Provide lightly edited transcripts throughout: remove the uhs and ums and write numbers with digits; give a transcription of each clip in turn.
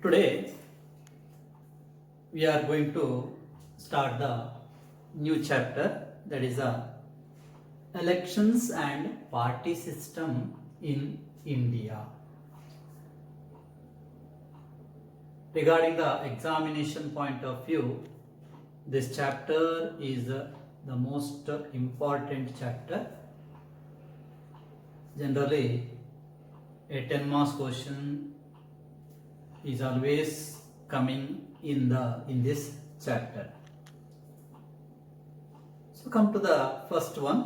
Today we are going to start the new chapter, that is elections and party system in India. Regarding the examination point of view, this chapter is the most important chapter. Generally, a 10 marks question is always coming in this chapter. So come to the first one.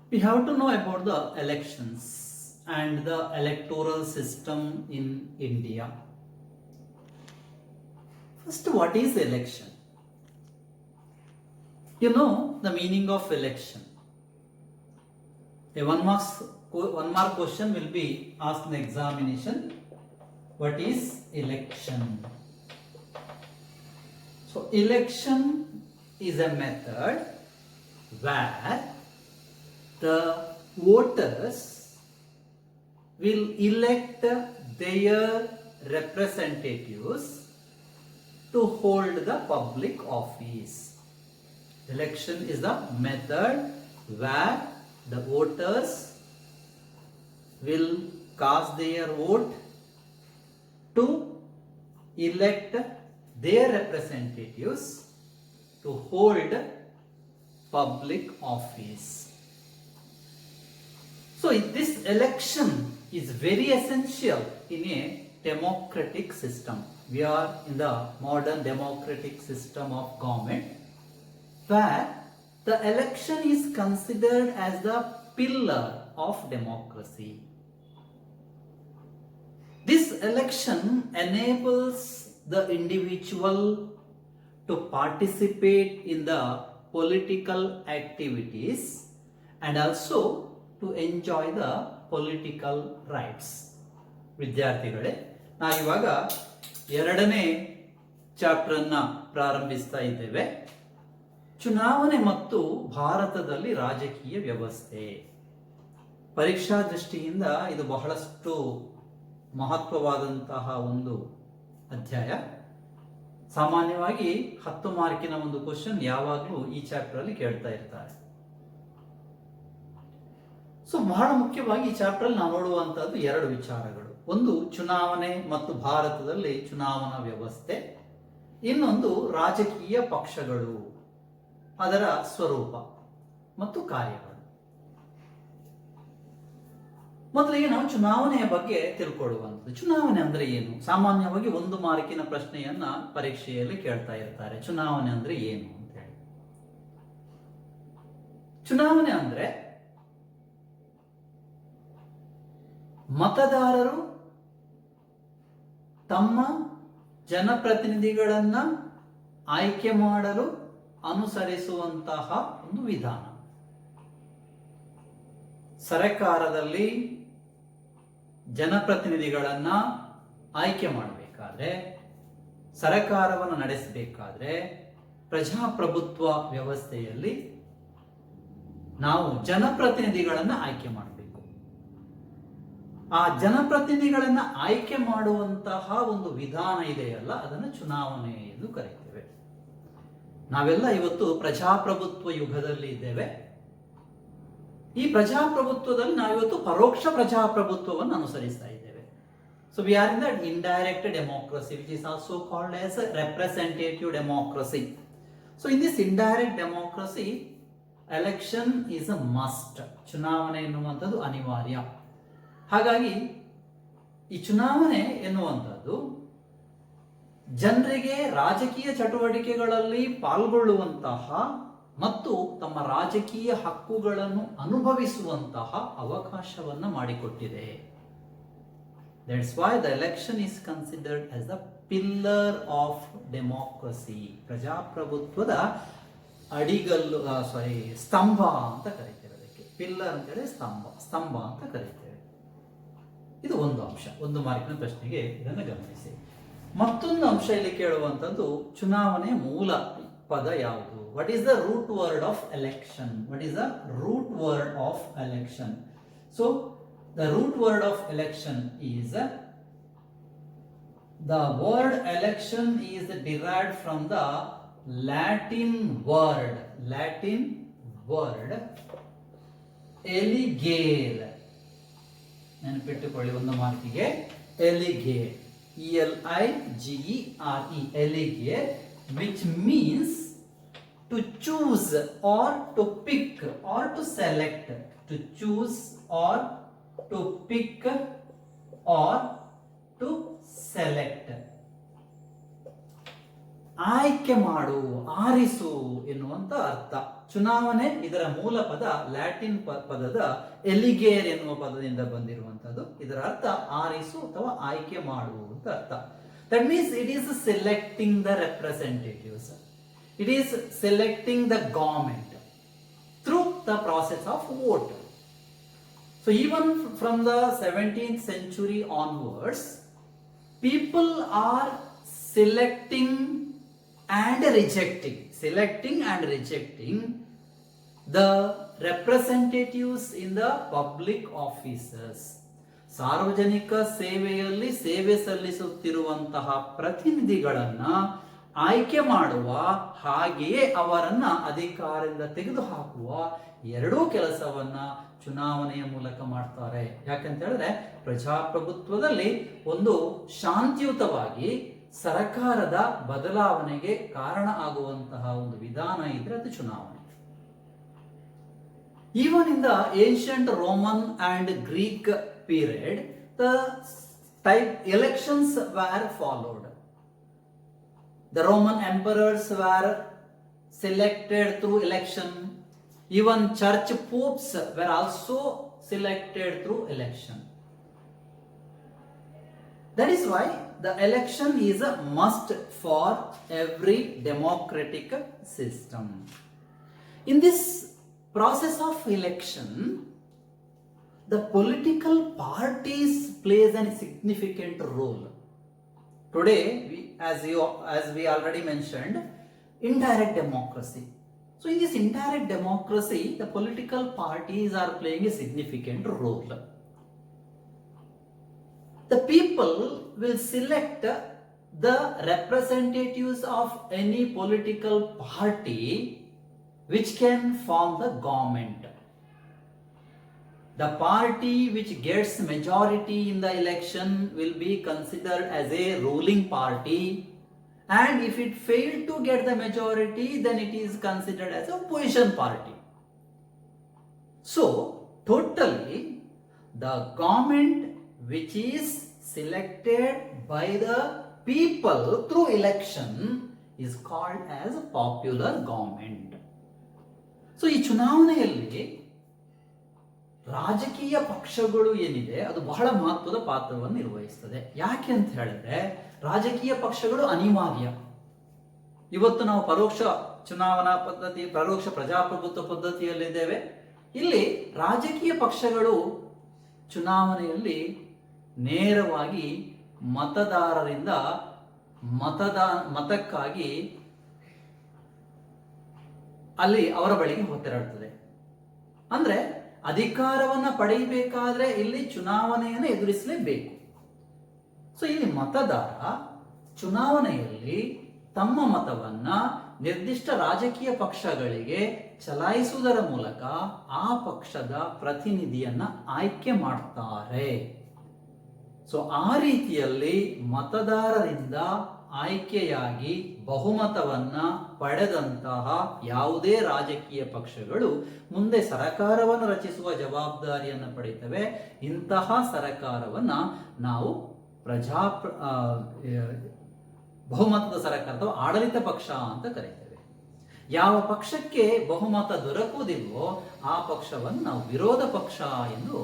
We have to know about the elections and the electoral system in India. First, what is election? You know the meaning of election. A one mark question will be asked in the examination. What is election? So election is a method where the voters will elect their representatives to hold the public office. Election is the method where the voters will cast their vote to elect their representatives to hold public office. So this election is very essential in a democratic system. We are in the modern democratic system of government where the election is considered as the pillar of democracy. This election enables the individual to participate in the political activities and also to enjoy the political rights. ವಿದ್ಯಾರ್ಥಿಗಳೇ, ನಾವು ಇವಾಗ ಎರಡನೇ chapter ಅನ್ನ ಪ್ರಾರಂಭಿಸ್ತಾ ಇದ್ದೇವೆ. ಚುನಾವಣೆ ಮತ್ತು ಭಾರತದಲ್ಲಿ ರಾಜಕೀಯ ವ್ಯವಸ್ಥೆ. ಪರೀಕ್ಷಾ ದೃಷ್ಟಿಯಿಂದ ಇದು ಬಹಳಷ್ಟು ಮಹತ್ವವಾದಂತಹ ಒಂದು ಅಧ್ಯಾಯ. ಸಾಮಾನ್ಯವಾಗಿ 10 ಮಾರ್ಕಿನ ಒಂದು ಕ್ವಶನ್ ಯಾವಾಗಲೂ ಈ ಚಾಪ್ಟರ್ ಅಲ್ಲಿ ಕೇಳ್ತಾ ಇರ್ತಾರೆ. ಸೊ ಬಹಳ ಮುಖ್ಯವಾಗಿ ಈ ಚಾಪ್ಟರ್ ಅಲ್ಲಿ ನಾವು ನೋಡುವಂತಹದ್ದು ಎರಡು ವಿಚಾರಗಳು. ಒಂದು ಚುನಾವಣೆ ಮತ್ತು ಭಾರತದಲ್ಲಿ ಚುನಾವಣಾ ವ್ಯವಸ್ಥೆ, ಇನ್ನೊಂದು ರಾಜಕೀಯ ಪಕ್ಷಗಳು, ಅದರ ಸ್ವರೂಪ ಮತ್ತು ಕಾರ್ಯಗಳು. ಮೊದಲಿಗೆ ನಾವು ಚುನಾವಣೆಯ ಬಗ್ಗೆ ತಿಳ್ಕೊಳ್ಳುವಂಥದ್ದು. ಚುನಾವಣೆ ಅಂದ್ರೆ ಏನು? ಸಾಮಾನ್ಯವಾಗಿ 1 ಮಾರ್ಕಿನ ಪ್ರಶ್ನೆಯನ್ನ ಪರೀಕ್ಷೆಯಲ್ಲಿ ಕೇಳ್ತಾ ಇರ್ತಾರೆ. ಚುನಾವಣೆ ಅಂದ್ರೆ ಏನು ಅಂತ ಹೇಳಿ. ಚುನಾವಣೆ ಅಂದ್ರೆ ಮತದಾರರು ತಮ್ಮ ಜನಪ್ರತಿನಿಧಿಗಳನ್ನ ಆಯ್ಕೆ ಮಾಡಲು ಅನುಸರಿಸುವಂತಹ ಒಂದು ವಿಧಾನ. ಸರ್ಕಾರದಲ್ಲಿ ಜನಪ್ರತಿನಿಧಿಗಳನ್ನ ಆಯ್ಕೆ ಮಾಡಬೇಕಾದ್ರೆ, ಸರ್ಕಾರವನ್ನು ನಡೆಸಬೇಕಾದ್ರೆ ಪ್ರಜಾಪ್ರಭುತ್ವ ವ್ಯವಸ್ಥೆಯಲ್ಲಿ ನಾವು ಜನಪ್ರತಿನಿಧಿಗಳನ್ನ ಆಯ್ಕೆ ಮಾಡಬೇಕು. ಆ ಜನಪ್ರತಿನಿಧಿಗಳನ್ನ ಆಯ್ಕೆ ಮಾಡುವಂತಹ ಒಂದು ವಿಧಾನ ಇದೆಯಲ್ಲ, ಅದನ್ನು ಚುನಾವಣೆ ಎಂದು ಕರೆಯುತ್ತೇವೆ. ನಾವೆಲ್ಲ ಇವತ್ತು ಪ್ರಜಾಪ್ರಭುತ್ವ ಯುಗದಲ್ಲಿ ಇದ್ದೇವೆ. ಈ ಪ್ರಜಾಪ್ರಭುತ್ವದಲ್ಲಿ ನಾವಿವತ್ತು ಪರೋಕ್ಷ ಪ್ರಜಾಪ್ರಭುತ್ವವನ್ನು ಅನುಸರಿಸ್ತಾ ಇದ್ದೇವೆ. So we are in the indirect democracy, which is also called as representative democracy. So in this indirect democracy election is a must. ಚುನಾವಣೆ ಎನ್ನುವಂಥದ್ದು ಅನಿವಾರ್ಯ. ಹಾಗಾಗಿ ಈ ಚುನಾವಣೆ ಎನ್ನುವಂಥದ್ದು ಜನರಿಗೆ ರಾಜಕೀಯ ಚಟುವಟಿಕೆಗಳಲ್ಲಿ ಪಾಲ್ಗೊಳ್ಳುವಂತಹ ಮತ್ತು ತಮ್ಮ ರಾಜಕೀಯ ಹಕ್ಕುಗಳನ್ನು ಅನುಭವಿಸುವಂತಹ ಅವಕಾಶವನ್ನು ಮಾಡಿಕೊಟ್ಟಿದೆ. That's why the election is considered as the pillar of democracy. ಪ್ರಜಾಪ್ರಭುತ್ವದ ಅಡಿಗಲ್ಲು, ಸ್ತಂಭ ಅಂತ ಕರೀತೇವೆ. ಅದಕ್ಕೆ ಪಿಲ್ಲರ್ ಅಂತೇಳಿ ಸ್ತಂಭ ಅಂತ ಕರೀತೇವೆ. ಇದು ಒಂದು ಅಂಶ. 1 ಮಾರ್ಕಿನ ಪ್ರಶ್ನೆಗೆ ಇದನ್ನು ಗಮನಿಸಿ. ಮತ್ತೊಂದು ಅಂಶ ಇಲ್ಲಿ ಕೇಳುವಂಥದ್ದು, ಚುನಾವಣೆ ಮೂಲ ಪದ ಯಾವುದು? What is the root word of election? What is the root word of election? So the root word of election is The word election is derived from the Latin word eligere. ನೆನಪಿಟ್ಟುಕೊಳ್ಳಿ ಒಂದು ಮಾರ್ಕಿಗೆ, eligere, ELIGERE, eligere, which means to choose or to pick or to select, to choose or to pick or to select. ಆಯ್ಕೆ ಮಾಡು, ಆರಿಸು ಎನ್ನುವಂತ ಅರ್ಥ. ಚುನಾವಣೆ ಇದರ ಮೂಲ ಪದ Latin ಪದದ ಎಲಿಗೇರ್ ಎನ್ನುವ ಪದದಿಂದ ಬಂದಿರುವಂತದ್ದು. ಇದರ ಅರ್ಥ ಆರಿಸು ಅಥವಾ ಆಯ್ಕೆ ಮಾಡು ಅಂತ ಅರ್ಥ. That means it is selecting the representatives, it is selecting the government through the process of vote. So even from the 17th century onwards, people are selecting and rejecting the representatives in the public offices. ಸಾರ್ವಜನಿಕ ಸೇವೆಯಲ್ಲಿ ಸೇವೆ ಸಲ್ಲಿಸುತ್ತಿರುವಂತಹ ಪ್ರತಿನಿಧಿಗಳನ್ನ ಆಯ್ಕೆ ಮಾಡುವ, ಹಾಗೆಯೇ ಅವರನ್ನ ಅಧಿಕಾರದಿಂದ ತೆಗೆದುಹಾಕುವ ಎರಡೂ ಕೆಲಸವನ್ನ ಚುನಾವಣೆಯ ಮೂಲಕ ಮಾಡ್ತಾರೆ. ಯಾಕಂತ ಹೇಳಿದ್ರೆ ಪ್ರಜಾಪ್ರಭುತ್ವದಲ್ಲಿ ಒಂದು ಶಾಂತಿಯುತವಾಗಿ ಸರ್ಕಾರದ ಬದಲಾವಣೆಗೆ ಕಾರಣ ಆಗುವಂತಹ ಒಂದು ವಿಧಾನ ಇದ್ರೆ ಅದು ಚುನಾವಣೆ. Even in the ancient Roman and Greek period, the type elections were followed. The Roman emperors were selected through election. Even church popes were also selected through election. That is why the election is a must for every democratic system. In this process of election, the political parties plays a significant role. Today, as we already mentioned, indirect democracy. So in this indirect democracy, the political parties are playing a significant role. The people will select the representatives of any political party which can form the government. The party which gets majority in the election will be considered as a ruling party, and if it failed to get the majority, then it is considered as a opposition party. So totally, the government which is selected by the people through election is called as a popular government. So ಈ ಚುನಾವಣೆಯಲ್ಲಿ ರಾಜಕೀಯ ಪಕ್ಷಗಳು ಏನಿದೆ ಅದು ಬಹಳ ಮಹತ್ವದ ಪಾತ್ರವನ್ನು ನಿರ್ವಹಿಸ್ತದೆ. ಯಾಕೆ ಅಂತ ಹೇಳಿದ್ರೆ ರಾಜಕೀಯ ಪಕ್ಷಗಳು ಅನಿವಾರ್ಯ. ಇವತ್ತು ನಾವು ಪರೋಕ್ಷ ಚುನಾವಣಾ ಪದ್ಧತಿ, ಪರೋಕ್ಷ ಪ್ರಜಾಪ್ರಭುತ್ವ ಪದ್ಧತಿಯಲ್ಲಿದ್ದೇವೆ. ಇಲ್ಲಿ ರಾಜಕೀಯ ಪಕ್ಷಗಳು ಚುನಾವಣೆಯಲ್ಲಿ ನೇರವಾಗಿ ಮತದಾರರಿಂದ ಮತಕ್ಕಾಗಿ ಅಲ್ಲಿ ಅವರ ಬಳಿಗೆ ತೆರಳುತ್ತದೆ. ಅಂದ್ರೆ ಅಧಿಕಾರವನ್ನ ಪಡೆಯಬೇಕಾದ್ರೆ ಇಲ್ಲಿ ಚುನಾವಣೆಯನ್ನು ಎದುರಿಸಲೇಬೇಕು. ಸೊ ಇಲ್ಲಿ ಮತದಾರ ಚುನಾವಣೆಯಲ್ಲಿ ತಮ್ಮ ಮತವನ್ನ ನಿರ್ದಿಷ್ಟ ರಾಜಕೀಯ ಪಕ್ಷಗಳಿಗೆ ಚಲಾಯಿಸುವುದರ ಮೂಲಕ ಆ ಪಕ್ಷದ ಪ್ರತಿನಿಧಿಯನ್ನ ಆಯ್ಕೆ ಮಾಡ್ತಾರೆ. ಸೊ ಆ ರೀತಿಯಲ್ಲಿ ಮತದಾರರಿಂದ ಆಯ್ಕೆಯಾಗಿ ಬಹುಮತವನ್ನ ಪಡೆದಂತಹ ಯಾವುದೇ ರಾಜಕೀಯ ಪಕ್ಷಗಳು ಮುಂದೆ ಸರಕಾರವನ್ನು ರಚಿಸುವ ಜವಾಬ್ದಾರಿಯನ್ನು ಪಡೆಯುತ್ತವೆ. ಇಂತಹ ಸರಕಾರವನ್ನ ನಾವು ಬಹುಮತದ ಸರಕಾರ ಅಥವಾ ಆಡಳಿತ ಪಕ್ಷ ಅಂತ ಕರೀತೇವೆ. ಯಾವ ಪಕ್ಷಕ್ಕೆ ಬಹುಮತ ದೊರಕುವುದಿಲ್ವೋ ಆ ಪಕ್ಷವನ್ನು ನಾವು ವಿರೋಧ ಪಕ್ಷ ಎಂದು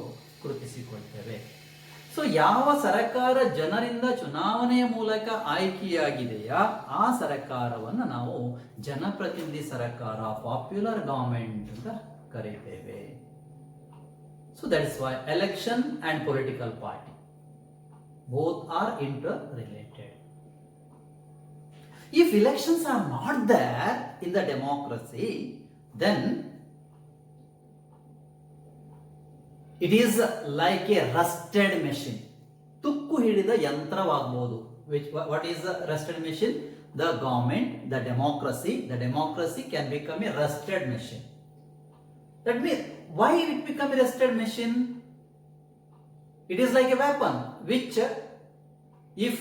ಗುರುತಿಸಿಕೊಳ್ತೇವೆ. ಸೊ ಯಾವ ಸರಕಾರ ಜನರಿಂದ ಚುನಾವಣೆಯ ಮೂಲಕ ಆಯ್ಕೆಯಾಗಿದೆಯಾ ಆ ಸರಕಾರವನ್ನು ನಾವು ಜನಪ್ರತಿನಿಧಿ ಸರಕಾರ, ಪಾಪ್ಯುಲರ್ ಗವರ್ಮೆಂಟ್ ಅಂತ ಕರೀತೇವೆ. So that is why election and political party both are interrelated. If elections are not there in the democracy, then it is like a rusted machine. ತುಕ್ಕು ಹಿಡಿದ ಯಂತ್ರವಾಗಬಹುದು. What is the rusted machine? The government, the democracy can become a rusted machine. That means, why it become a rusted machine? It is like a weapon which, if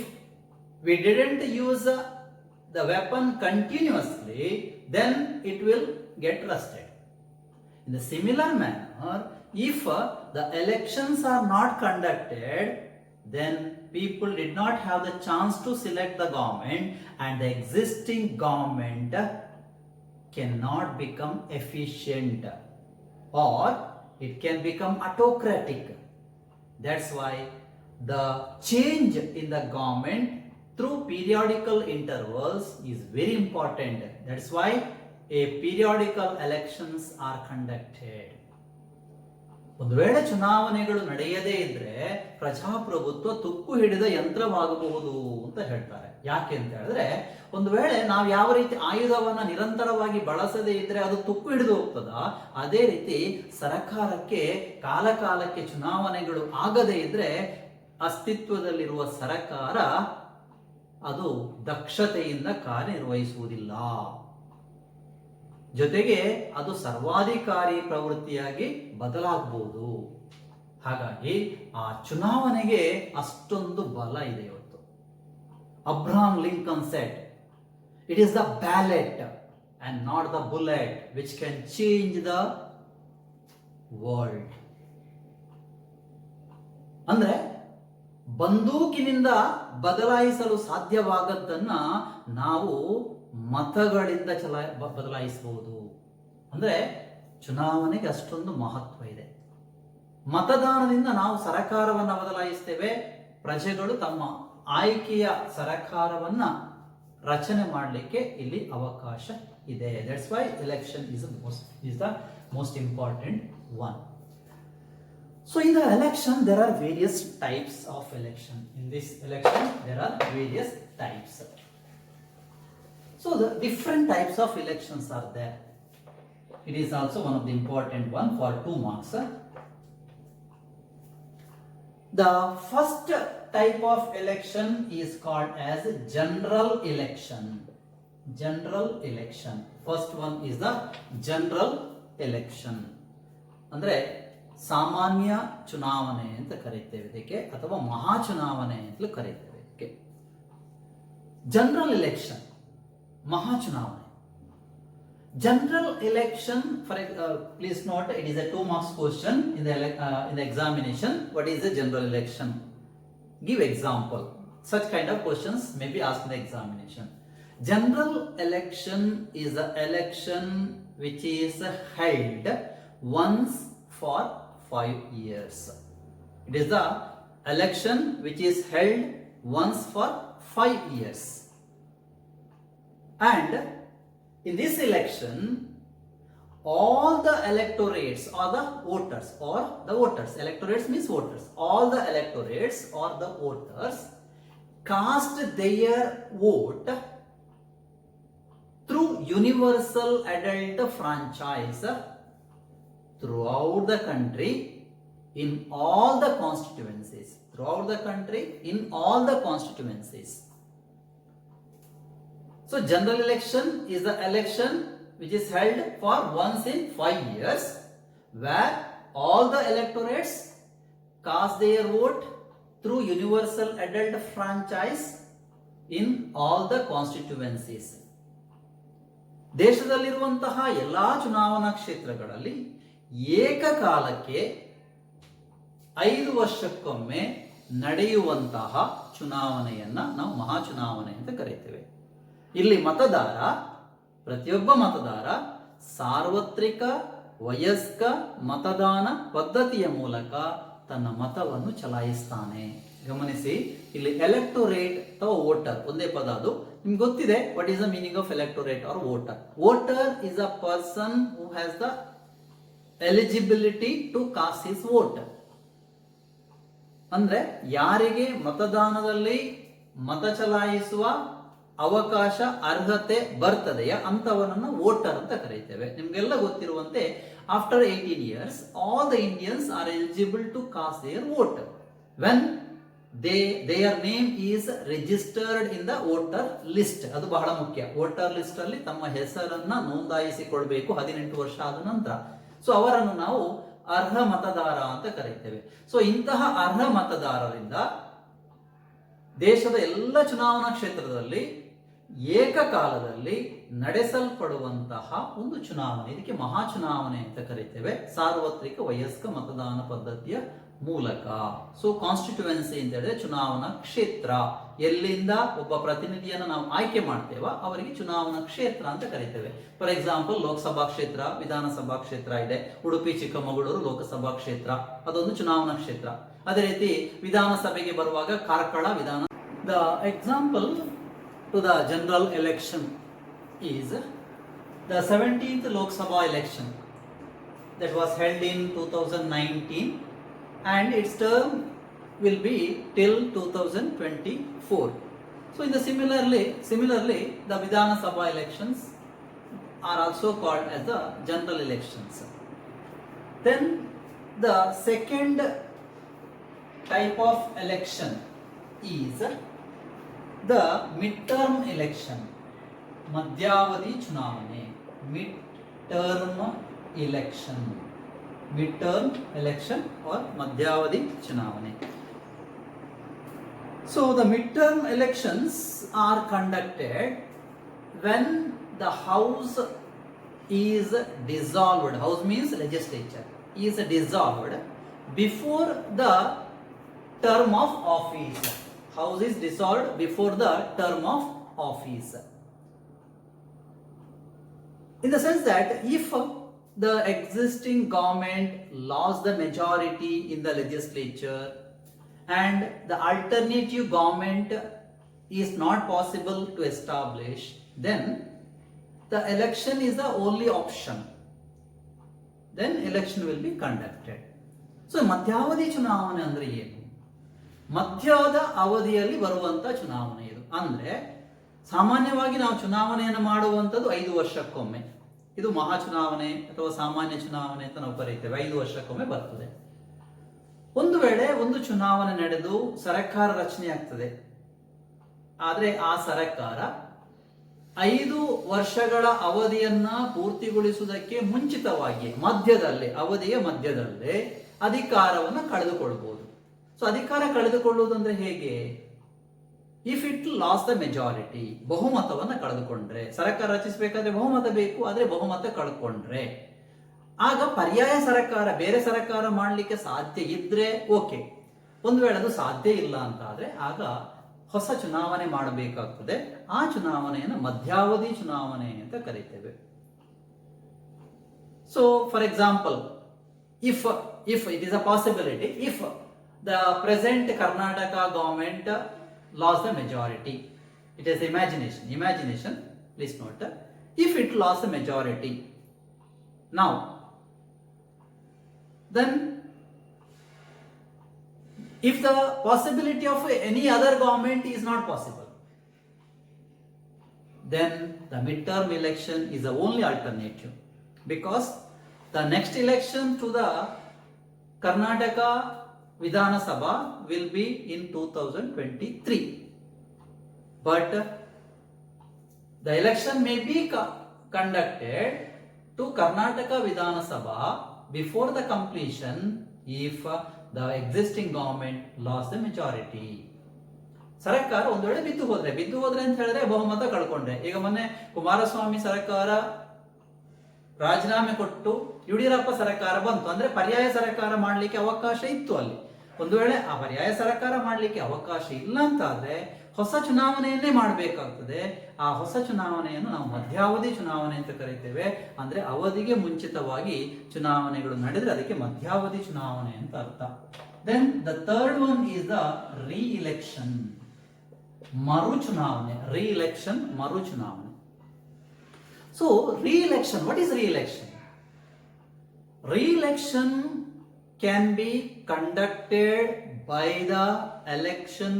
we didn't use the weapon continuously, then it will get rusted. In the similar manner, if the elections are not conducted, then people did not have the chance to select the government, and the existing government cannot become efficient, or it can become autocratic. That's why the change in the government through periodical intervals is very important. That's why a periodical elections are conducted. ಒಂದು ವೇಳೆ ಚುನಾವಣೆಗಳು ನಡೆಯದೇ ಇದ್ರೆ ಪ್ರಜಾಪ್ರಭುತ್ವ ತುಕ್ಕು ಹಿಡಿದ ಯಂತ್ರವಾಗಬಹುದು ಅಂತ ಹೇಳ್ತಾರೆ. ಯಾಕೆ ಅಂತ ಹೇಳಿದ್ರೆ, ಒಂದು ವೇಳೆ ನಾವು ಯಾವ ರೀತಿ ಆಯುಧವನ್ನ ನಿರಂತರವಾಗಿ ಬಳಸದೇ ಇದ್ರೆ ಅದು ತುಕ್ಕು ಹಿಡಿದು ಹೋಗ್ತದ, ಅದೇ ರೀತಿ ಸರಕಾರಕ್ಕೆ ಕಾಲ ಕಾಲಕ್ಕೆ ಚುನಾವಣೆಗಳು ಆಗದೇ ಇದ್ರೆ ಅಸ್ತಿತ್ವದಲ್ಲಿರುವ ಸರಕಾರ ಅದು ದಕ್ಷತೆಯಿಂದ ಕಾರ್ಯನಿರ್ವಹಿಸುವುದಿಲ್ಲ. ಜೊತೆಗೆ ಅದು ಸರ್ವಾಧಿಕಾರಿ ಪ್ರವೃತ್ತಿಯಾಗಿ ಬದಲಾಗಬಹುದು. ಹಾಗಾಗಿ ಆ ಚುನಾವಣೆಗೆ ಅಷ್ಟೊಂದು ಬಲ ಇದೆ ಇವತ್ತು. Abraham Lincoln shed, it is the ballot and not the bullet which can change the world. ಅಂದ್ರೆ ಬಂದೂಕಿನಿಂದ ಬದಲಾಯಿಸಲು ಸಾಧ್ಯವಾಗದ್ದನ್ನ ನಾವು ಮತಗಳಿಂದ ಬದಲಾಯಿಸಬಹುದು. ಅಂದ್ರೆ ಚುನಾವಣೆಗೆ ಅಷ್ಟೊಂದು ಮಹತ್ವ ಇದೆ. ಮತದಾನದಿಂದ ನಾವು ಸರಕಾರವನ್ನ ಬದಲಾಯಿಸ್ತೇವೆ. ಪ್ರಜೆಗಳು ತಮ್ಮ ಆಯ್ಕೆಯ ಸರಕಾರವನ್ನ ರಚನೆ ಮಾಡಲಿಕ್ಕೆ ಇಲ್ಲಿ ಅವಕಾಶ ಇದೆ. That's why election is the most important one. So in the election there are various types of election. In this election there are various types. So the different types of elections are there. It is also one of the important one for 2 marks. The first type of election is called as general election. General election. First one is the general election. ಅಂದ್ರೆ ಸಾಮಾನ್ಯ ಚುನಾವಣೆ ಅಂತ ಕರೀತೇವೆ ಇದಕ್ಕೆ, ಅಥವಾ ಮಹಾ ಚುನಾವಣೆ ಅಂತಲೂ ಕರೀತೇವೆ ಇದಕ್ಕೆ. ಜನರಲ್ ಎಲೆಕ್ಷನ್, ಮಹಾ ಚುನಾವಣೆ. General election, please note, it is a 2 marks question in the examination. What is the general election? Give example. Such kind of questions may be asked in the examination. General election is the election which is held once for 5 years. It is the election which is held once for 5 years. And in this election, all the electorates or the voters, electorates means voters, all the electorates or the voters cast their vote through universal adult franchise throughout the country in all the constituencies. Throughout the country in all the constituencies. So general election is the election which is held for once in 5 years, where all the electorates cast their vote through universal adult franchise in all the constituencies. ದೇಶದಲ್ಲಿರುವಂತಹ ಎಲ್ಲಾ ಚುನಾವಣಾ ಕ್ಷೇತ್ರಗಳಲ್ಲಿ ಏಕಕಾಲಕ್ಕೆ 5 ವರ್ಷಕ್ಕೊಮ್ಮೆ ನಡೆಯುವಂತಹ ಚುನಾವಣೆಯನ್ನ ನಾವು ಮಹಾ ಚುನಾವಣೆ ಅಂತ ಕರೀತೇವೆ. ಇಲ್ಲಿ ಪ್ರತಿಯೊಬ್ಬ ಮತದಾರ ಸಾರ್ವತ್ರಿಕ ವಯಸ್ಕ ಮತದಾನ ಪದ್ಧತಿಯ ಮೂಲಕ ತನ್ನ ಮತವನ್ನು ಚಲಾಯಿಸ್ತಾನೆ. ಗಮನಿಸಿ, ಇಲ್ಲಿ ಎಲೆಕ್ಟೋರೇಟ್ ಅಥವಾ ವೋಟರ್ ಒಂದೇ ಪದ, ಅದು ನಿಮ್ಗೆ ಗೊತ್ತಿದೆ. What is the meaning of electorate or voter? Voter is a person who has the eligibility to cast his vote. ಅಂದ್ರೆ ಯಾರಿಗೆ ಮತದಾನದಲ್ಲಿ ಮತ ಚಲಾಯಿಸುವ ಅವಕಾಶ ಅರ್ಹತೆ ಬರ್ತದೆಯಾ ಅಂತವನನ್ನು ವೋಟರ್ ಅಂತ ಕರೀತೇವೆ. ನಿಮ್ಗೆಲ್ಲ ಗೊತ್ತಿರುವಂತೆ after 18 years all the Indians are eligible to cast their vote. When there name is registered in the voter list. ಅದು ಬಹಳ ಮುಖ್ಯ. ವೋಟರ್ ಲಿಸ್ಟ್ ಅಲ್ಲಿ ತಮ್ಮ ಹೆಸರನ್ನ ನೋಂದಾಯಿಸಿಕೊಳ್ಬೇಕು 18 ವರ್ಷ ಆದ ನಂತರ. ಸೊ ಅವರನ್ನು ನಾವು ಅರ್ಹ ಮತದಾರ ಅಂತ ಕರೀತೇವೆ. ಸೊ ಇಂತಹ ಅರ್ಹ ಮತದಾರರಿಂದ ದೇಶದ ಎಲ್ಲ ಚುನಾವಣಾ ಕ್ಷೇತ್ರದಲ್ಲಿ ಏಕಕಾಲದಲ್ಲಿ ನಡೆಸಲ್ಪಡುವಂತಹ ಒಂದು ಚುನಾವಣೆ, ಇದಕ್ಕೆ ಮಹಾ ಚುನಾವಣೆ ಅಂತ ಕರೀತೇವೆ, ಸಾರ್ವತ್ರಿಕ ವಯಸ್ಕ ಮತದಾನ ಪದ್ಧತಿಯ ಮೂಲಕ. ಸೊ ಕಾನ್ಸ್ಟಿಟ್ಯೂಯೆನ್ಸಿ ಅಂತ ಹೇಳಿದ್ರೆ ಚುನಾವಣಾ ಕ್ಷೇತ್ರ. ಎಲ್ಲಿಂದ ಒಬ್ಬ ಪ್ರತಿನಿಧಿಯನ್ನು ನಾವು ಆಯ್ಕೆ ಮಾಡ್ತೇವ ಅವರಿಗೆ ಚುನಾವಣಾ ಕ್ಷೇತ್ರ ಅಂತ ಕರೀತೇವೆ. ಫಾರ್ ಎಕ್ಸಾಂಪಲ್ ಲೋಕಸಭಾ ಕ್ಷೇತ್ರ, ವಿಧಾನಸಭಾ ಕ್ಷೇತ್ರ ಇದೆ. ಉಡುಪಿ ಚಿಕ್ಕಮಗಳೂರು ಲೋಕಸಭಾ ಕ್ಷೇತ್ರ, ಅದೊಂದು ಚುನಾವಣಾ ಕ್ಷೇತ್ರ. ಅದೇ ರೀತಿ ವಿಧಾನಸಭೆಗೆ ಬರುವಾಗ ಕಾರ್ಕಳ ವಿಧಾನ. The example to the general election is the 17th Lok Sabha election that was held in 2019 and its term will be till 2024. So in the similarly the Vidhana Sabha elections are also called as the general elections. Then the second type of election is the midterm election, ಮಧ್ಯಾವಧಿ ಚುನಾವಣೆ. midterm election or ಮಧ್ಯಾವಧಿ ಚುನಾವಣೆ. So the midterm elections are conducted when the house is dissolved. House means legislature is dissolved before the term of office. House is dissolved before the term of office. In the sense that if the existing government lost the majority in the legislature and the alternative government is not possible to establish, then the election is the only option. Then election will be conducted. So ಮಧ್ಯಾವಧಿ ಚುನಾವಣೆ ಅಂದ್ರೆ ಏನು? ಮಧ್ಯದ ಅವಧಿಯಲ್ಲಿ ಬರುವಂತ ಚುನಾವಣೆ ಇದು. ಅಂದ್ರೆ ಸಾಮಾನ್ಯವಾಗಿ ನಾವು ಚುನಾವಣೆಯನ್ನು ಮಾಡುವಂಥದ್ದು 5 ವರ್ಷಕ್ಕೊಮ್ಮೆ. ಇದು ಮಹಾ ಚುನಾವಣೆ ಅಥವಾ ಸಾಮಾನ್ಯ ಚುನಾವಣೆ ಅಂತ ನಾವು ಕರೀತೇವೆ. 5 ವರ್ಷಕ್ಕೊಮ್ಮೆ ಬರ್ತದೆ. ಒಂದು ವೇಳೆ ಒಂದು ಚುನಾವಣೆ ನಡೆದು ಸರ್ಕಾರ ರಚನೆ ಆಗ್ತದೆ, ಆದ್ರೆ ಆ ಸರ್ಕಾರ 5 ವರ್ಷಗಳ ಅವಧಿಯನ್ನ ಪೂರ್ತಿಗೊಳಿಸುವುದಕ್ಕೆ ಮುಂಚಿತವಾಗಿ ಅವಧಿಯ ಮಧ್ಯದಲ್ಲೇ ಅಧಿಕಾರವನ್ನು ಕಳೆದುಕೊಳ್ಳಬಹುದು. ಸೊ ಅಧಿಕಾರ ಕಳೆದುಕೊಳ್ಳುವುದಂದ್ರೆ ಹೇಗೆ? If it loss the majority, ಬಹುಮತವನ್ನು ಕಳೆದುಕೊಂಡ್ರೆ, ಸರ್ಕಾರ ರಚಿಸಬೇಕಾದ್ರೆ ಬಹುಮತ ಬೇಕು, ಆದ್ರೆ ಬಹುಮತ ಕಳ್ಕೊಂಡ್ರೆ ಆಗ ಪರ್ಯಾಯ ಸರ್ಕಾರ, ಬೇರೆ ಸರ್ಕಾರ ಮಾಡಲಿಕ್ಕೆ ಸಾಧ್ಯ ಇದ್ರೆ ಓಕೆ. ಒಂದು ವೇಳೆ ಅದು ಸಾಧ್ಯ ಇಲ್ಲ ಅಂತ ಆದ್ರೆ ಆಗ ಹೊಸ ಚುನಾವಣೆ ಮಾಡಬೇಕಾಗ್ತದೆ. ಆ ಚುನಾವಣೆಯನ್ನು ಮಧ್ಯಾವಧಿ ಚುನಾವಣೆ ಅಂತ ಕರೀತೇವೆ. So for example, if it is a possibility, if the present Karnataka government lost the majority, it is imagination, please note, if it lost the majority now, then if the possibility of any other government is not possible, then the midterm election is the only alternative, because the next election to the Karnataka Vidhana Sabha will be in 2023. But the election may be conducted to Karnataka Vidhana Sabha before the completion if the existing government lost the majority. ಸರ್ಕಾರ ಒಂದು ವೇಳೆ ಬಿದ್ದು ಹೋದ್ರೆ ಅಂತ ಹೇಳಿದ್ರೆ ಬಹುಮತ ಕಳ್ಕೊಂಡ್ರೆ. ಈಗ ಮೊನ್ನೆ ಕುಮಾರಸ್ವಾಮಿ ಸರ್ಕಾರ ರಾಜೀನಾಮೆ ಕೊಟ್ಟು ಯಡಿಯೂರಪ್ಪ ಸರ್ಕಾರ ಬಂತು ಅಂದ್ರೆ ಪರ್ಯಾಯ ಸರ್ಕಾರ ಮಾಡಲಿಕ್ಕೆ ಅವಕಾಶ ಇತ್ತು ಅಲ್ಲಿ. ಒಂದು ವೇಳೆ ಆ ಪರ್ಯಾಯ ಸರ್ಕಾರ ಮಾಡಲಿಕ್ಕೆ ಅವಕಾಶ ಇಲ್ಲ ಅಂತಾದ್ರೆ ಹೊಸ ಚುನಾವಣೆಯನ್ನೇ ಮಾಡಬೇಕಾಗ್ತದೆ. ಆ ಹೊಸ ಚುನಾವಣೆಯನ್ನು ನಾವು ಮಧ್ಯಾವಧಿ ಚುನಾವಣೆ ಅಂತ ಕರೀತೇವೆ. ಅಂದ್ರೆ ಅವಧಿಗೆ ಮುಂಚಿತವಾಗಿ ಚುನಾವಣೆಗಳು ನಡೆದ್ರೆ ಅದಕ್ಕೆ ಮಧ್ಯಾವಧಿ ಚುನಾವಣೆ ಅಂತ ಅರ್ಥ. Then the third one is the re-election, ಮರು ಚುನಾವಣೆ. ಮರು ಚುನಾವಣೆ. So re-election, what is re-election? Re-election can be conducted by the election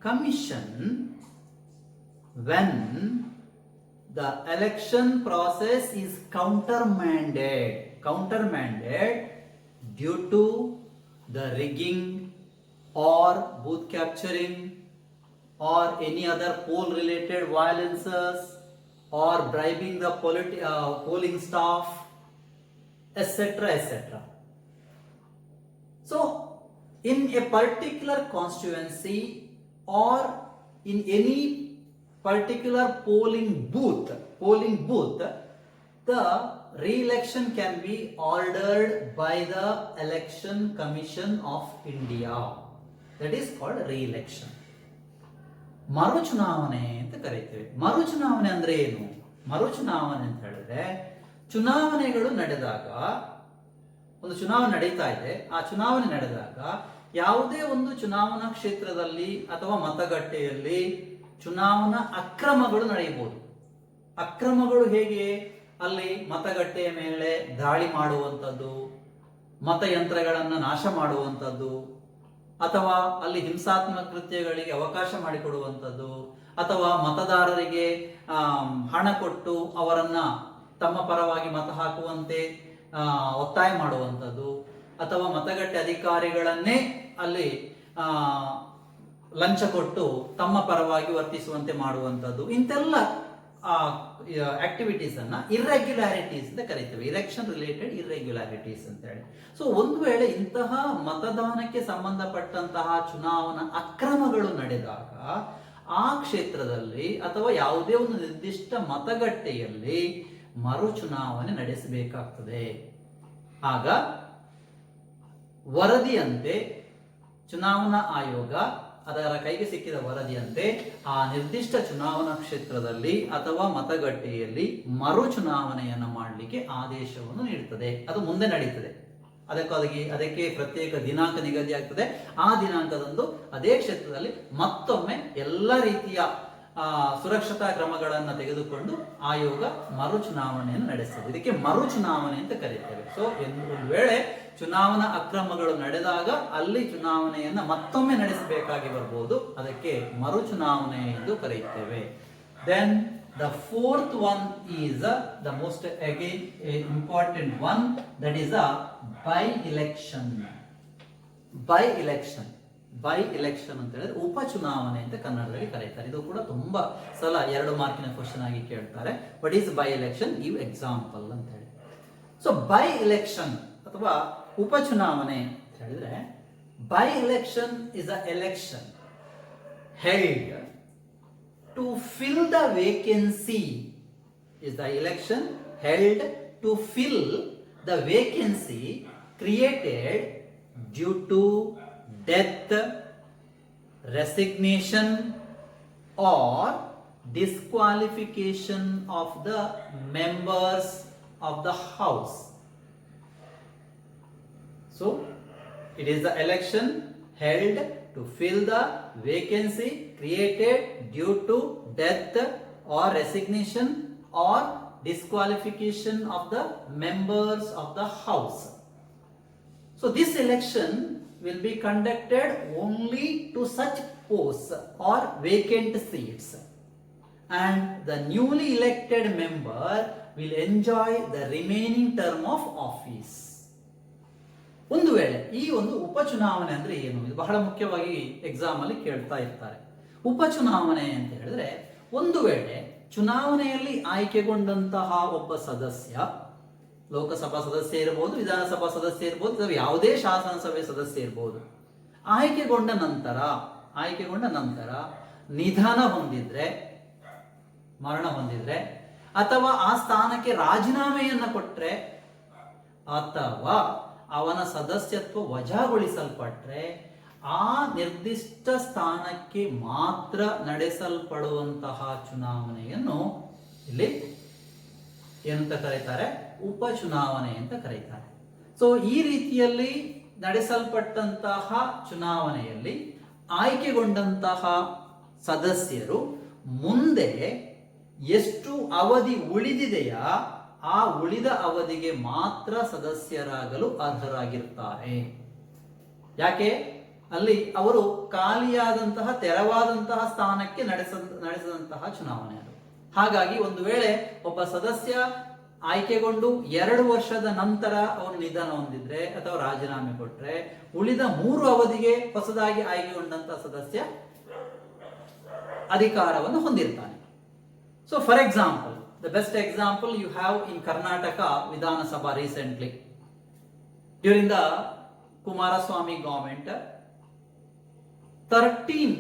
commission when the election process is countermanded due to the rigging or booth capturing or any other poll related violences or bribing the polling staff, etc., etc. So in a particular constituency or in any particular polling booth, the re-election can be ordered by the Election Commission of India. That is called re-election. ಮರುಚುನಾವಣೆ ಅಂತ ಕರೀತೇವೆ. ಮರುಚುನಾವಣೆ ಅಂದ್ರೆ ಏನು? ಮರುಚುನಾವಣೆ ಅಂತ ಹೇಳಿದ್ರೆ, ಚುನಾವಣೆಗಳು ನಡೆದಾಗ, ಒಂದು ಚುನಾವಣೆ ನಡೀತಾ ಇದೆ, ಆ ಚುನಾವಣೆ ನಡೆದಾಗ ಯಾವುದೇ ಒಂದು ಚುನಾವಣಾ ಕ್ಷೇತ್ರದಲ್ಲಿ ಅಥವಾ ಮತಗಟ್ಟೆಯಲ್ಲಿ ಚುನಾವಣಾ ಅಕ್ರಮಗಳು ನಡೆಯಬಹುದು. ಅಕ್ರಮಗಳು ಹೇಗೆ? ಅಲ್ಲಿ ಮತಗಟ್ಟೆಯ ಮೇಲೆ ದಾಳಿ ಮಾಡುವಂಥದ್ದು, ಮತಯಂತ್ರಗಳನ್ನು ನಾಶ ಮಾಡುವಂಥದ್ದು, ಅಥವಾ ಅಲ್ಲಿ ಹಿಂಸಾತ್ಮಕ ಕೃತ್ಯಗಳಿಗೆ ಅವಕಾಶ ಮಾಡಿಕೊಡುವಂಥದ್ದು, ಅಥವಾ ಮತದಾರರಿಗೆ ಹಣ ಕೊಟ್ಟು ಅವರನ್ನ ತಮ್ಮ ಪರವಾಗಿ ಮತ ಹಾಕುವಂತೆ ಒತ್ತಾಯ ಮಾಡುವಂಥದ್ದು, ಅಥವಾ ಮತಗಟ್ಟೆ ಅಧಿಕಾರಿಗಳನ್ನೇ ಅಲ್ಲಿ ಲಂಚ ಕೊಟ್ಟು ತಮ್ಮ ಪರವಾಗಿ ವರ್ತಿಸುವಂತೆ ಮಾಡುವಂಥದ್ದು, ಇಂತೆಲ್ಲ ಆಕ್ಟಿವಿಟೀಸ್ ಅನ್ನ ಇರ್ರೆಗ್ಯುಲಾರಿಟೀಸ್ ಅಂತ ಕರೀತೇವೆ. ಇಲೆಕ್ಷನ್ ರಿಲೇಟೆಡ್ ಇರ್ರೆಗ್ಯುಲಾರಿಟೀಸ್ ಅಂತ ಹೇಳಿ. ಸೊ ಒಂದು ವೇಳೆ ಇಂತಹ ಮತದಾನಕ್ಕೆ ಸಂಬಂಧಪಟ್ಟಂತಹ ಚುನಾವಣಾ ಅಕ್ರಮಗಳು ನಡೆದಾಗ ಆ ಕ್ಷೇತ್ರದಲ್ಲಿ ಅಥವಾ ಯಾವುದೇ ಒಂದು ನಿರ್ದಿಷ್ಟ ಮತಗಟ್ಟೆಯಲ್ಲಿ ಮರು ಚುನಾವಣೆ ನಡೆಸಬೇಕಾಗ್ತದೆ. ಆಗ ವರದಿಯಂತೆ ಚುನಾವಣಾ ಆಯೋಗ ಅದರ ಕೈಗೆ ಸಿಕ್ಕಿದ ವರದಿಯಂತೆ ಆ ನಿರ್ದಿಷ್ಟ ಚುನಾವಣಾ ಕ್ಷೇತ್ರದಲ್ಲಿ ಅಥವಾ ಮತಗಟ್ಟೆಯಲ್ಲಿ ಮರು ಚುನಾವಣೆಯನ್ನು ಮಾಡಲಿಕ್ಕೆ ಆದೇಶವನ್ನು ನೀಡುತ್ತದೆ. ಅದು ಮುಂದೆ ನಡೀತದೆ. ಅದಕ್ಕೆ ಪ್ರತ್ಯೇಕ ದಿನಾಂಕ ನಿಗದಿ ಆಗ್ತದೆ. ಆ ದಿನಾಂಕದಂದು ಅದೇ ಕ್ಷೇತ್ರದಲ್ಲಿ ಮತ್ತೊಮ್ಮೆ ಎಲ್ಲ ರೀತಿಯ ಸುರಕ್ಷತಾ ಕ್ರಮಗಳನ್ನು ತೆಗೆದುಕೊಂಡು ಆಯೋಗ ಮರು ಚುನಾವಣೆಯನ್ನು ನಡೆಸ್ತದೆ. ಇದಕ್ಕೆ ಮರು ಚುನಾವಣೆ ಅಂತ ಕರೀತೇವೆ. ಸೊ ಒಂದು ವೇಳೆ ಚುನಾವಣಾ ಅಕ್ರಮಗಳು ನಡೆದಾಗ ಅಲ್ಲಿ ಚುನಾವಣೆಯನ್ನ ಮತ್ತೊಮ್ಮೆ ನಡೆಸಬೇಕಾಗಿ ಬರಬಹುದು. ಅದಕ್ಕೆ ಮರು ಚುನಾವಣೆ ಎಂದು ಕರೆಯುತ್ತೇವೆ. Then the fourth one is the most again important one, that is a by election. By election ಅಂತ ಹೇಳಿದ್ರೆ ಉಪಚುನಾವಣೆ ಅಂತ ಕನ್ನಡದಲ್ಲಿ ಕರೀತಾರೆ. ಇದು ಕೂಡ ತುಂಬಾ ಸಲ 2 ಮಾರ್ಕಿನ ಕ್ವಶನ್ ಆಗಿ ಕೇಳ್ತಾರೆ. What is by election? Give example ಅಂತ ಹೇಳಿ. ಸೊ ಬೈ ಎಲೆಕ್ಷನ್ ಅಥವಾ ಉಪಚುನಾವಣೆ ಅಂತ ಹೇಳಿದ್ರೆ, by election is a election held to fill the vacancy. Is the election held to fill the vacancy created due to death, resignation or disqualification of the members of the house. So it is the election held to fill the vacancy created due to death or resignation or disqualification of the members of the house. So this election will be conducted only to such posts or vacant seats, and the newly elected member will enjoy the remaining term of office. ಒಂದು ವೇಳೆ ಈ ಒಂದು ಉಪಚುನಾವಣೆ ಅಂದ್ರೆ ಏನು, ಇದು ಬಹಳ ಮುಖ್ಯವಾಗಿ ಎಕ್ಸಾಮ್ ಅಲ್ಲಿ ಕೇಳ್ತಾ ಇರ್ತಾರೆ. ಉಪಚುನಾವಣೆ ಅಂತ ಹೇಳಿದ್ರೆ, ಒಂದು ವೇಳೆ ಚುನಾವಣೆಯಲ್ಲಿ ಆಯ್ಕೆಗೊಂಡಂತಹ ಒಬ್ಬ ಸದಸ್ಯ, ಲೋಕಸಭಾ ಸದಸ್ಯ ಇರಬಹುದು, ವಿಧಾನಸಭಾ ಸದಸ್ಯ ಇರಬಹುದು, ಅಥವಾ ಯಾವುದೇ ಶಾಸನಸಭೆ ಸದಸ್ಯ ಇರಬಹುದು, ಆಯ್ಕೆಗೊಂಡ ನಂತರ ನಿಧನ ಹೊಂದಿದ್ರೆ, ಮರಣ ಹೊಂದಿದ್ರೆ, ಅಥವಾ ಆ ಸ್ಥಾನಕ್ಕೆ ರಾಜೀನಾಮೆಯನ್ನ ಕೊಟ್ರೆ, ಅಥವಾ ಅವನ ಸದಸ್ಯತ್ವ ವಜಾಗೊಳಿಸಲ್ಪಟ್ರೆ, ಆ ನಿರ್ದಿಷ್ಟ ಸ್ಥಾನಕ್ಕೆ ಮಾತ್ರ ನಡೆಸಲ್ಪಡುವಂತಹ ಚುನಾವಣೆಯನ್ನು ಇಲ್ಲಿ ಏನಂತ ಕರೀತಾರೆ? ಉಪಚುನಾವಣೆ ಅಂತ ಕರೀತಾರೆ. ಸೊ ಈ ರೀತಿಯಲ್ಲಿ ನಡೆಸಲ್ಪಟ್ಟಂತಹ ಚುನಾವಣೆಯಲ್ಲಿ ಆಯ್ಕೆಗೊಂಡಂತಹ ಸದಸ್ಯರು ಮುಂದೆ ಎಷ್ಟು ಅವಧಿ ಉಳಿದಿದೆಯಾ ಆ ಉಳಿದ ಅವಧಿಗೆ ಮಾತ್ರ ಸದಸ್ಯರಾಗಲು ಅರ್ಹರಾಗಿರ್ತಾರೆ. ಯಾಕೆ? ಅಲ್ಲಿ ಅವರು ಖಾಲಿಯಾದಂತಹ ತೆರವಾದಂತಹ ಸ್ಥಾನಕ್ಕೆ ನಡೆಸಿದಂತಹ ಚುನಾವಣೆ ಅದು. ಹಾಗಾಗಿ ಒಂದು ವೇಳೆ ಒಬ್ಬ ಸದಸ್ಯ ಆಯ್ಕೆಗೊಂಡು 2 ವರ್ಷದ ನಂತರ ಅವನು ನಿಧನ ಹೊಂದಿದ್ರೆ ಅಥವಾ ರಾಜೀನಾಮೆ ಕೊಟ್ರೆ ಉಳಿದ 3 ಅವಧಿಗೆ ಹೊಸದಾಗಿ ಆಯ್ಕೆಗೊಂಡಂತ ಸದಸ್ಯ ಅಧಿಕಾರವನ್ನು ಹೊಂದಿರ್ತಾನೆ. So for example, the best example you have in Karnataka Vidhanasabha recently during the Kumaraswamy government 13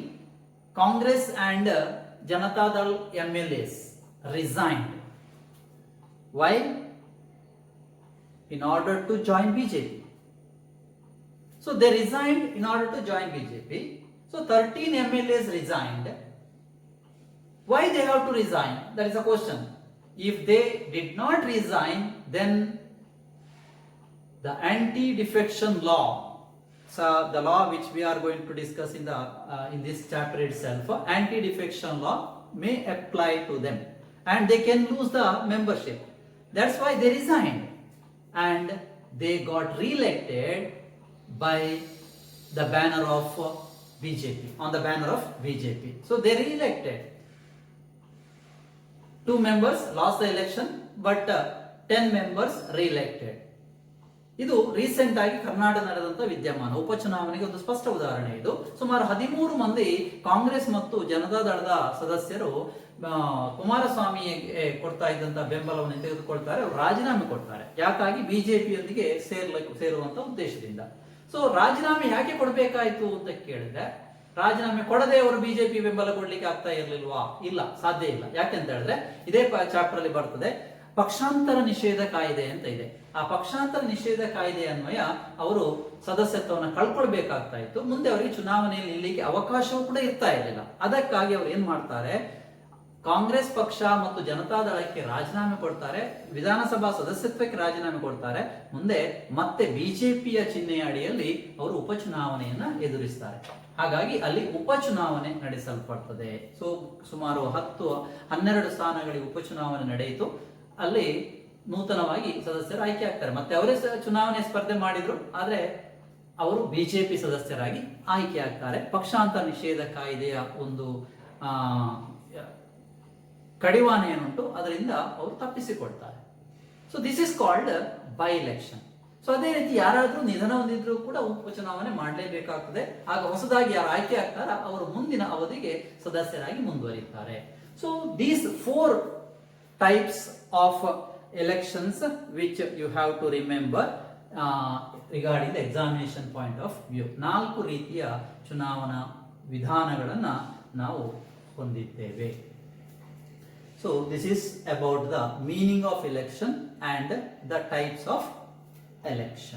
Congress and Janata Dal MLAs resigned. Why? In order to join BJP. So they resigned in order to join BJP. So 13 MLAs resigned. Why they have to resign? That is a question. If they did not resign, then the anti-defection law, so the law which we are going to discuss in this chapter itself, anti-defection law may apply to them and they can lose the membership. That's why they resigned and they got re-elected by the banner of BJP, on the banner of BJP. So they re-elected. 2 members lost the election, but 10 members re-elected. ಇದು recent ಆಗಿ ಕರ್ನಾಟಕ ನಡೆದಂತ ವಿದ್ಯಮಾನ, ಉಪಚುನಾವಣೆಗೆ ಒಂದು ಸ್ಪಷ್ಟ ಉದಾಹರಣೆ. ಇದು ಸುಮಾರು 13 ಮಂದಿ ಕಾಂಗ್ರೆಸ್ ಮತ್ತು ಜನತಾ ದಳದ ಸದಸ್ಯರು ಕುಮಾರಸ್ವಾಮಿಗೆ ಕೊಡ್ತಾ ಇದ್ದಂತ ಬೆಂಬಲವನ್ನು ತೆಗೆದುಕೊಳ್ತಾರೆ, ಅವರು ರಾಜೀನಾಮೆ ಕೊಡ್ತಾರೆ. ಯಾಕಾಗಿ ಬಿಜೆಪಿಯೊಂದಿಗೆ ಸೇರುವಂತ ಉದ್ದೇಶದಿಂದ. ಸೊ ರಾಜೀನಾಮೆ ಯಾಕೆ ಕೊಡಬೇಕಾಯ್ತು ಅಂತ ಕೇಳಿದ್ರೆ, ರಾಜೀನಾಮೆ ಕೊಡದೆ ಅವರು ಬಿಜೆಪಿ ಬೆಂಬಲ ಕೊಡ್ಲಿಕ್ಕೆ ಆಗ್ತಾ ಇರಲಿಲ್ವಾ? ಇಲ್ಲ, ಸಾಧ್ಯ ಇಲ್ಲ. ಯಾಕೆಂತ ಹೇಳಿದ್ರೆ ಇದೇ ಚಾಪ್ಟರ್ ಅಲ್ಲಿ ಬರ್ತದೆ ಪಕ್ಷಾಂತರ ನಿಷೇಧ ಕಾಯ್ದೆ ಅಂತ ಇದೆ. ಆ ಪಕ್ಷಾಂತರ ನಿಷೇಧ ಕಾಯ್ದೆ ಅನ್ವಯ ಅವರು ಸದಸ್ಯತ್ವವನ್ನು ಕಳ್ಕೊಳ್ಬೇಕಾಗ್ತಾ ಇತ್ತು. ಮುಂದೆ ಅವರಿಗೆ ಚುನಾವಣೆಯಲ್ಲಿ ನಿಲ್ಲಲಿಕ್ಕೆ ಅವಕಾಶವೂ ಕೂಡ ಇರ್ತಾ ಇರಲಿಲ್ಲ. ಅದಕ್ಕಾಗಿ ಅವರು ಏನ್ ಮಾಡ್ತಾರೆ, ಕಾಂಗ್ರೆಸ್ ಪಕ್ಷ ಮತ್ತು ಜನತಾ ದಳಕ್ಕೆ ರಾಜೀನಾಮೆ ಕೊಡ್ತಾರೆ, ವಿಧಾನಸಭಾ ಸದಸ್ಯತ್ವಕ್ಕೆ ರಾಜೀನಾಮೆ ಕೊಡ್ತಾರೆ. ಮುಂದೆ ಮತ್ತೆ ಬಿಜೆಪಿಯ ಚಿಹ್ನೆಯ ಅಡಿಯಲ್ಲಿ ಅವರು ಉಪಚುನಾವಣೆಯನ್ನ ಎದುರಿಸ್ತಾರೆ. ಹಾಗಾಗಿ ಅಲ್ಲಿ ಉಪಚುನಾವಣೆ ನಡೆಸಲ್ಪಡ್ತದೆ. ಸೊ ಸುಮಾರು 10-12 ಸ್ಥಾನಗಳಿಗೆ ಉಪಚುನಾವಣೆ ನಡೆಯಿತು. ಅಲ್ಲಿ ನೂತನವಾಗಿ ಸದಸ್ಯರು ಆಯ್ಕೆ ಆಗ್ತಾರೆ. ಮತ್ತೆ ಅವರೇ ಚುನಾವಣೆ ಸ್ಪರ್ಧೆ ಮಾಡಿದ್ರು, ಆದ್ರೆ ಅವರು ಬಿಜೆಪಿ ಸದಸ್ಯರಾಗಿ ಆಯ್ಕೆ ಆಗ್ತಾರೆ. ಪಕ್ಷಾಂತರ ನಿಷೇಧ ಕಾಯ್ದೆಯ ಒಂದು ಕಡಿವಾಣ ಏನುಂಟು ಅದರಿಂದ ಅವರು ತಪ್ಪಿಸಿಕೊಳ್ತಾರೆ. So this is called by election. So ಅದೇ ರೀತಿ ಯಾರಾದ್ರೂ ನಿಧನ ಹೊಂದಿದ್ರು ಕೂಡ ಉಪಚುನಾವಣೆ ಮಾಡಲೇಬೇಕಾಗ್ತದೆ. ಆಗ ಹೊಸದಾಗಿ ಯಾರು ಆಯ್ಕೆ ಆಗ್ತಾರ ಅವರು ಮುಂದಿನ ಅವಧಿಗೆ ಸದಸ್ಯರಾಗಿ ಮುಂದುವರಿತಾರೆ. So these 4 types of elections which you have to remember regarding the examination point of view. 4 ರೀತಿಯ ಚುನಾವಣಾ ವಿಧಾನಗಳನ್ನ ನಾವು ಹೊಂದಿದ್ದೇವೆ. So this is about the meaning of election and the types of election.